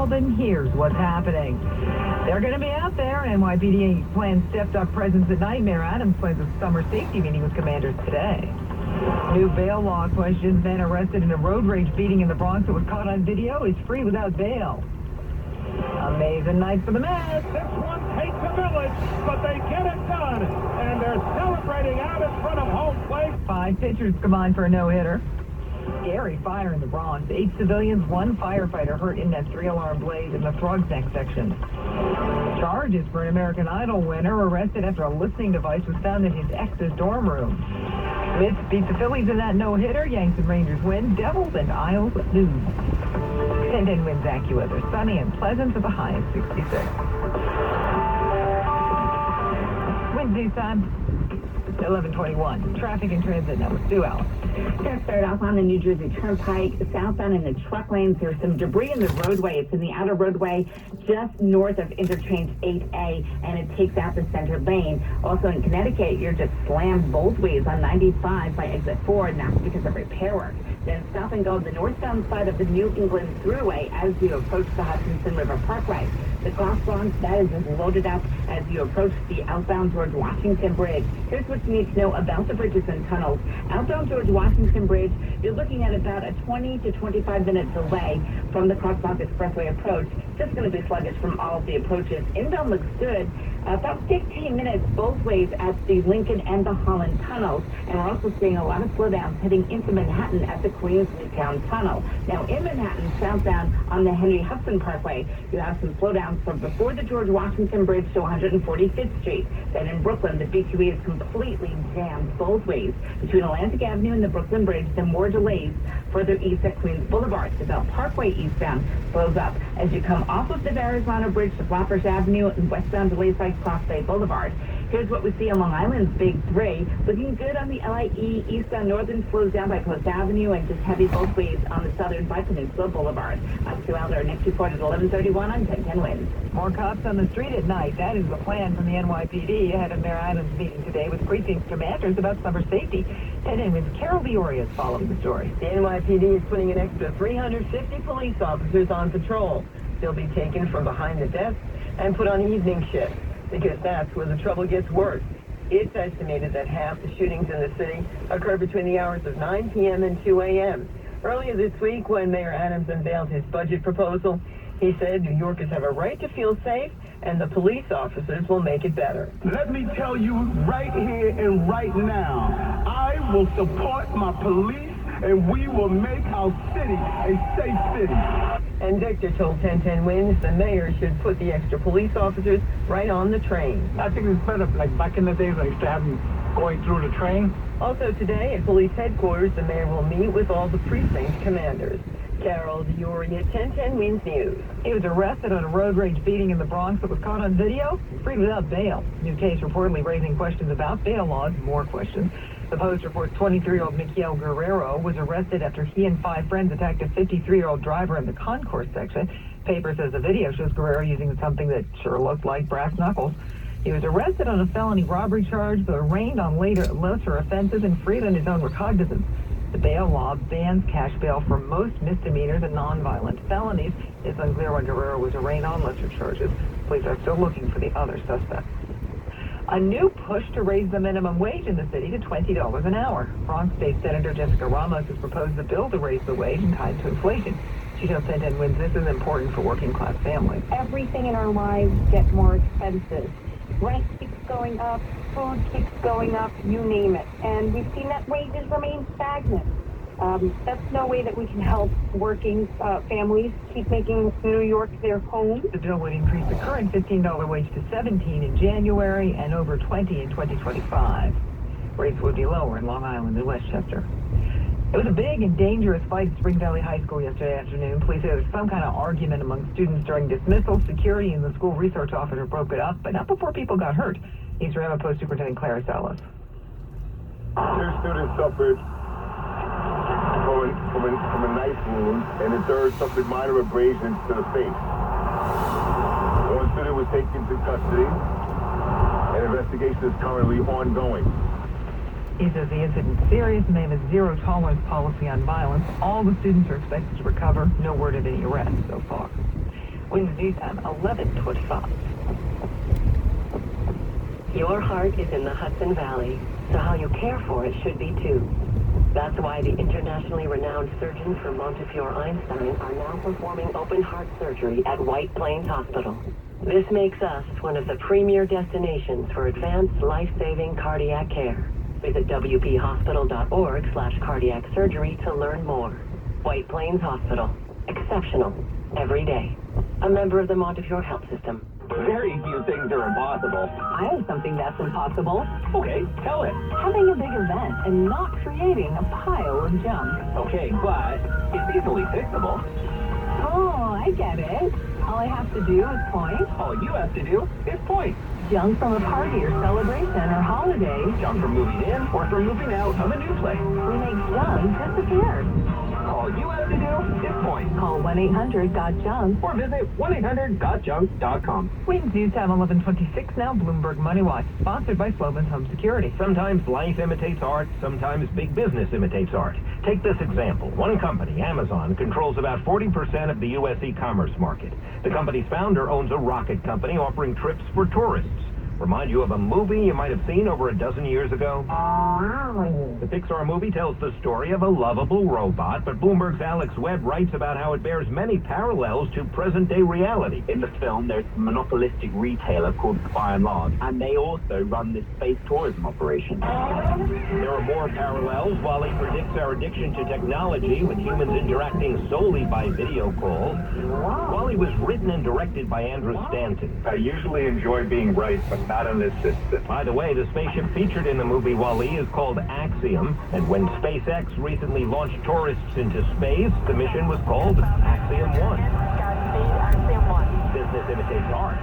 And here's what's happening. They're going to be out there. NYPD plans stepped-up presence at night. Mayor Adams plans a summer safety meeting with commanders today. New bail law questions man arrested in a road rage beating in the Bronx that was caught on video is free without bail. Amazing night for the Mets. This one takes a village, but they get it done. And they're celebrating out in front of home plate. 5 pitchers combined for a no-hitter. Scary fire in the Bronx. 8 civilians, 1 firefighter hurt in that 3-alarm blaze in the Frog's Neck section. Charges for an American Idol winner arrested after a listening device was found in his ex's dorm room. Mets beat the Phillies in that no-hitter. Yanks and Rangers win. Devils and Isles lose. 10-10 wins Accuweather. Sunny and pleasant with a high of 66. Wednesday time. 11:21. Traffic and transit now with Sue Allen. Going to start off on the New Jersey Turnpike, southbound in the truck lanes. There's some debris in the roadway. It's in the outer roadway just north of interchange 8A, and it takes out the center lane. Also in Connecticut, you're just slammed both ways on 95 by exit 4, and that's because of repair work. Then stop and go the northbound side of the New England Thruway as you approach the Hudson River Parkway. The crosswalk, that is just loaded up as you approach the outbound George Washington Bridge. Here's what you need to know about the bridges and tunnels. Outbound George Washington Bridge, you're looking at about a 20 to 25-minute delay from the Crosswalk Expressway approach. Just going to be sluggish from all of the approaches. Inbound looks good. About 15 minutes both ways at the Lincoln and the Holland tunnels. And we're also seeing a lot of slowdowns heading into Manhattan at the Queens-Newtown Tunnel. Now in Manhattan, southbound on the Henry Hudson Parkway, you have some slowdowns from before the George Washington Bridge to 145th Street. Then in Brooklyn, the B2E is completely jammed both ways. Between Atlantic Avenue and the Brooklyn Bridge, then more delays further east at Queens Boulevard. The Bell Parkway eastbound slows up as you come off of the Verrazano Bridge to Flatbush Avenue and westbound delays by Cross Bay Boulevard. Here's what we see on Long Island's Big 3. Looking good on the LIE. Eastbound Northern slows down by Post Avenue and just heavy both ways on the southern by Peninsula Boulevard. I'm Sue Elder. Next report at 11:31 on 1010 Wins. More cops on the street at night. That is the plan from the NYPD ahead of Mayor Adams' meeting today with precinct commanders about summer safety. 1010 Wins. Carol Vioria's following the story. The NYPD is putting an extra 350 police officers on patrol. They'll be taken from behind the desk and put on evening shifts, because that's where the trouble gets worse. It's estimated that half the shootings in the city occur between the hours of 9 p.m. and 2 a.m. Earlier this week, when Mayor Adams unveiled his budget proposal, he said New Yorkers have a right to feel safe, and the police officers will make it better. Let me tell you right here and right now, I will support my police, and we will make our city a safe city. And Victor told 1010 Wins the mayor should put the extra police officers right on the train. I think it's better, like back in the days, I used to have them going through the train. Also today at police headquarters, the mayor will meet with all the precinct commanders. Carol Diori at 1010 Wins News. He was arrested on a road rage beating in the Bronx that was caught on video, freed without bail. New case reportedly raising questions about bail laws, more questions. The Post reports 23-year-old Miguel Guerrero was arrested after he and 5 friends attacked a 53-year-old driver in the concourse section. Paper says the video shows Guerrero using something that sure looked like brass knuckles. He was arrested on a felony robbery charge, but arraigned on lesser offenses and freed on his own recognizance. The bail law bans cash bail for most misdemeanors and nonviolent felonies. It's unclear why Guerrero was arraigned on lesser charges. Police are still looking for the other suspects. A new push to raise the minimum wage in the city to $20 an hour. Bronx State Senator Jessica Ramos has proposed a bill to raise the wage and tied to inflation. She tells 1010 Wins this is important for working-class families. Everything in our lives gets more expensive. Rent keeps going up, food keeps going up, you name it. And we've seen that wages remain stagnant. That's no way that we can help working families keep making New York their home. The bill would increase the current $15 wage to $17 in January and over $20 in 2025. Rates would be lower in Long Island and Westchester. It was a big and dangerous fight at Spring Valley High School yesterday afternoon. Police say there was some kind of argument among students during dismissal. Security and the school research officer broke it up, but not before people got hurt. East Rama Post Superintendent Clara Salas. 2 students suffered from a knife wound, and the 3rd suffered minor abrasions to the face. 1 student was taken to custody, and investigation is currently ongoing. He says the incident is serious and they have a zero-tolerance policy on violence. All the students are expected to recover. No word of any arrests so far. Wins News Time, 11:25. Your heart is in the Hudson Valley, so how you care for it should be too. That's why the internationally renowned surgeons from Montefiore Einstein are now performing open heart surgery at White Plains Hospital. This makes us one of the premier destinations for advanced life-saving cardiac care. Visit wphospital.org/cardiac surgery to learn more. White Plains Hospital. Exceptional. Every day. A member of the Montefiore Health System. Very few things are impossible. I have something that's impossible. Okay, tell it. Having a big event and not creating a pile of junk. Okay, but it's easily fixable. Oh, I get it. All I have to do is point. All you have to do is point. Junk from a party or celebration or holiday. Junk from moving in or from moving out of a new place. We make junk disappear. All you have to do is point. Call 1-800-GOT-JUNK. Or visit 1-800-GOTJUNK.com. Wings News Time 11:26 now. Bloomberg Money Watch, sponsored by Sloman's Home Security. Sometimes life imitates art, sometimes big business imitates art. Take this example. One company, Amazon, controls about 40% of the U.S. e-commerce market. The company's founder owns a rocket company offering trips for tourists. Remind you of a movie you might have seen over a dozen years ago? The Pixar movie tells the story of a lovable robot, but Bloomberg's Alex Webb writes about how it bears many parallels to present-day reality. In the film, there's a monopolistic retailer called Spy & Large, and they also run this space tourism operation. There are more parallels. Wally predicts our addiction to technology, with humans interacting solely by video calls. Wally was written and directed by Andrew Stanton. I usually enjoy being right, but not in this instance. By the way, the spaceship featured in the movie Wall-E is called Axiom, and when SpaceX recently launched tourists into space, the mission was called Axiom 1. Godspeed, Axiom 1. Business imitates art.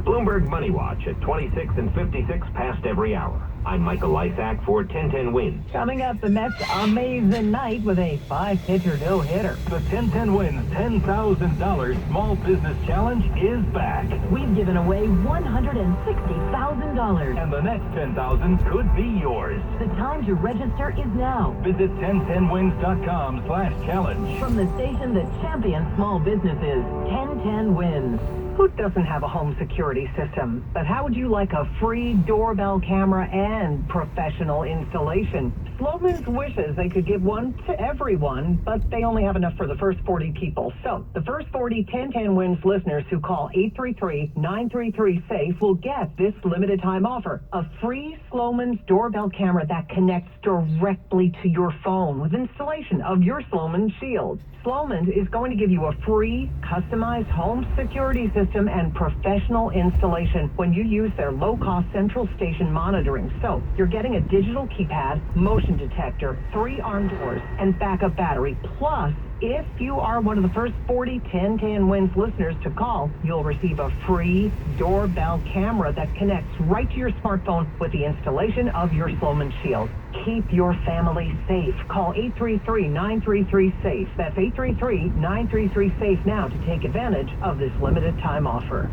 Bloomberg Money Watch at 26 and 56 past every hour. I'm Michael Lysak for 1010 Wins. Coming up, the Mets' amazing night with a 5-pitcher no-hitter. The 1010 Wins $10,000 Small Business Challenge is back. We've given away $160,000. And the next 10,000 could be yours. The time to register is now. Visit 1010wins.com/challenge. From the station that champions small businesses, 1010 Wins. Who doesn't have a home security system? But how would you like a free doorbell camera and professional installation? Sloman's wishes they could give one to everyone, but they only have enough for the first 40 people. So the first 40 1010 Wins listeners who call 833-933-SAFE will get this limited time offer. A free Sloman's doorbell camera that connects directly to your phone with installation of your Sloman Shield. Sloman is going to give you a free, customized home security system and professional installation when you use their low-cost central station monitoring. So you're getting a digital keypad, motion detector, 3 arm doors, and backup battery. Plus, if you are one of the first 40 1010 Wins listeners to call, you'll receive a free doorbell camera that connects right to your smartphone with the installation of your Sloman Shield. Keep your family safe. Call 833-933-SAFE. That's 833-933-SAFE now to take advantage of this limited time offer.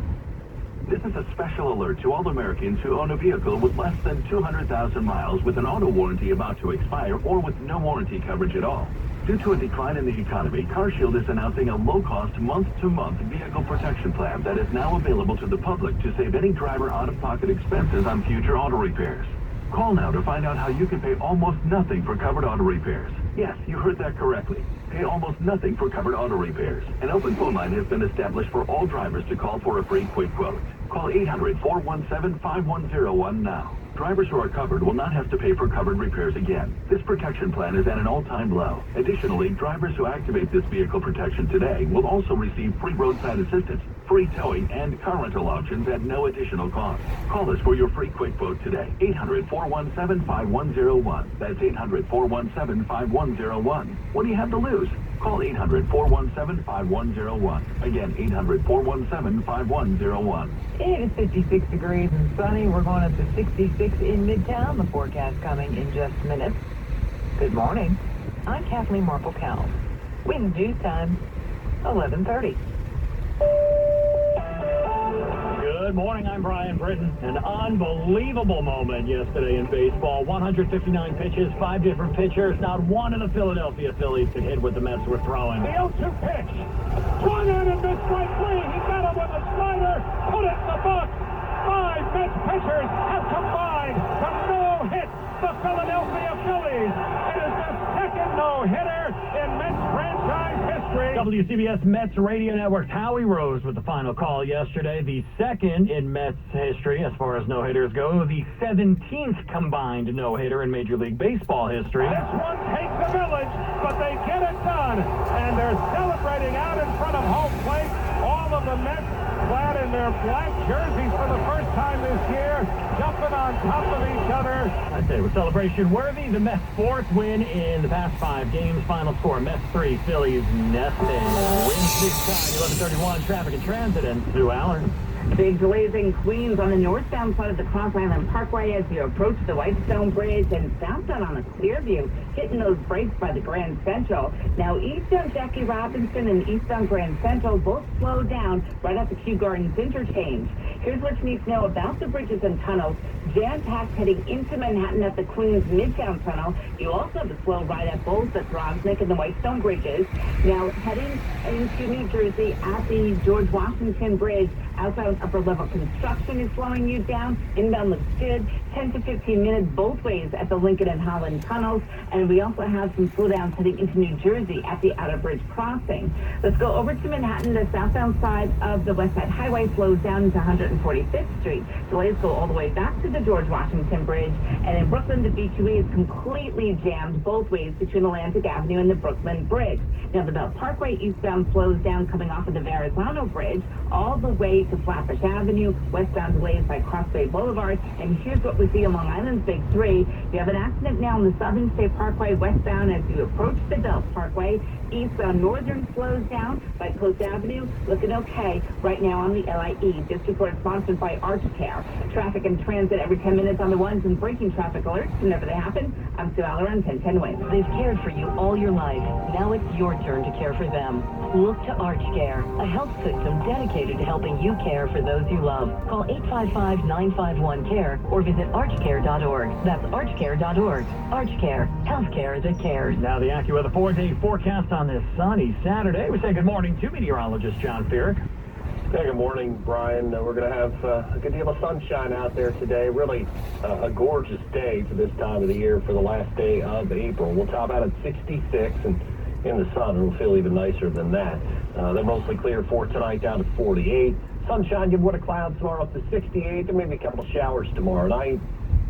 This is a special alert to all Americans who own a vehicle with less than 200,000 miles with an auto warranty about to expire or with no warranty coverage at all. Due to a decline in the economy, CarShield is announcing a low-cost month-to-month vehicle protection plan that is now available to the public to save any driver out-of-pocket expenses on future auto repairs. Call now to find out how you can pay almost nothing for covered auto repairs. Yes, you heard that correctly. Pay almost nothing for covered auto repairs. An open phone line has been established for all drivers to call for a free quick quote. Call 800-417-5101 now. Drivers who are covered will not have to pay for covered repairs again. This protection plan is at an all-time low. Additionally, drivers who activate this vehicle protection today will also receive free roadside assistance, free towing, and car rental options at no additional cost. Call us for your free quick quote today. 800-417-5101. That's 800-417-5101. What do you have to lose? Call 800-417-5101. Again, 800-417-5101. It is 56 degrees and sunny. We're going up to 66 in Midtown. The forecast coming in just minutes. Good morning. I'm Kathleen Marple-Cowles. Wind due time, 11:30. Good morning, I'm Brian Britton. An unbelievable moment yesterday in baseball. 159 pitches, 5 different pitchers. Not one of the Philadelphia Phillies could hit what the Mets were throwing. The 0-2 pitch. Swung in and missed strike 3. He got him with a slider. Put it in the book. 5 Mets pitchers have combined to no-hit the Philadelphia Phillies. It is the second no-hitter in Mets franchise history. WCBS Mets Radio Network's Howie Rose with the final call yesterday. The second in Mets history as far as no-hitters go. The 17th combined no-hitter in Major League Baseball history. This one takes a village, but they get it done. And they're celebrating out in front of home plate. All of the Mets clad in their black jerseys for the first time this year, jumping on top of each other. I'd say it was celebration worthy. The Mets' 4th win in the past 5 games. Final score, Mets 3, Phillies nothing. Wins this time, 11:31, traffic and transit, and Sue Allen. Big delays in Queens on the northbound side of the Cross Island Parkway as you approach the Whitestone Bridge, and southbound on the Clearview, hitting those brakes by the Grand Central. Now, eastbound Jackie Robinson and eastbound Grand Central both slowed down right at the Kew Gardens interchange. Here's what you need to know about the bridges and tunnels. Jam-packed heading into Manhattan at the Queens Midtown Tunnel. You also have a slow ride at both the Throgneck and the Whitestone Bridges. Now, heading into New Jersey at the George Washington Bridge, outbound upper-level construction is slowing you down. Inbound looks good. 10 to 15 minutes both ways at the Lincoln and Holland tunnels. And we also have some slowdowns heading into New Jersey at the Outer Bridge crossing. Let's go over to Manhattan. The southbound side of the West Side Highway slows down into 145th Street. Delays go all the way back to the George Washington Bridge. And in Brooklyn, the B2A is completely jammed both ways between Atlantic Avenue and the Brooklyn Bridge. Now, the Belt Parkway eastbound slows down coming off of the Verrazano Bridge all the way to Flatbush Avenue. Westbound delays by Crossway Boulevard. And here's what we see on Long Island's Big 3. You have an accident now on the Southern State Parkway westbound as you approach the Belt Parkway. Eastbound Northern slows down by Post Avenue. Looking okay right now on the LIE. This report is sponsored by ArchCare. Traffic and transit every 10 minutes on the ones and breaking traffic alerts whenever they happen. I'm Sue Aller on 1010 Wins. They've cared for you all your life. Now it's your turn to care for them. Look to ArchCare, a health system dedicated to helping you care for those you love. Call 855-951-CARE or visit archcare.org. That's archcare.org. ArchCare, healthcare that cares. Now the Accuweather 4-day forecast on this sunny Saturday. We say good morning to meteorologist John Ferrick. Hey, good morning, Brian. We're going to have a good deal of sunshine out there today. Really a gorgeous day for this time of the year for the last day of April. We'll top out at 66, and in the sun it'll feel even nicer than that. They're mostly clear for tonight, down to 48. Sunshine, give way to clouds tomorrow up to 68. There may be a couple of showers tomorrow night.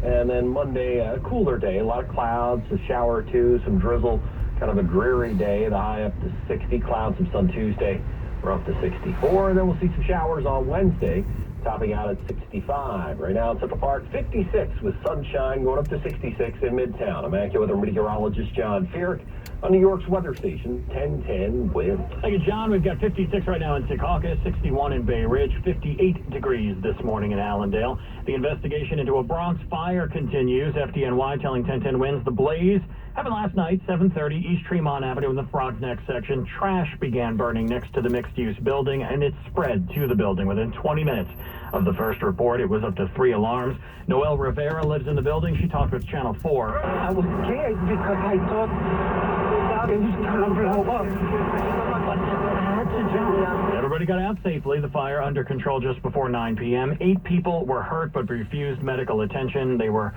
And then Monday, a cooler day. A lot of clouds, a shower or two, some drizzle. Kind of a dreary day. The high up to 60. Clouds, some sun Tuesday. We're up to 64, and then we'll see some showers on Wednesday, topping out at 65. Right now in Central Park, 56 with sunshine, going up to 66 in Midtown. I'm Accuweather meteorologist John Feerick on New York's weather station, 1010 wind. Thank you, John. We've got 56 right now in Secaucus, 61 in Bay Ridge, 58 degrees this morning in Allendale. The investigation into a Bronx fire continues. FDNY telling 1010 winds the blaze happened last night, 7:30 East Tremont Avenue in the Frog's Neck section. Trash began burning next to the mixed-use building, and it spread to the building. Within 20 minutes of the first report, it was up to 3 alarms. Noelle Rivera lives in the building. She talked with Channel 4. I was scared because I thought it was going to blow up. But I had to jump. Everybody got out safely. The fire under control just before 9 p.m. 8 people were hurt but refused medical attention. They were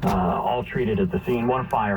all treated at the scene. One fire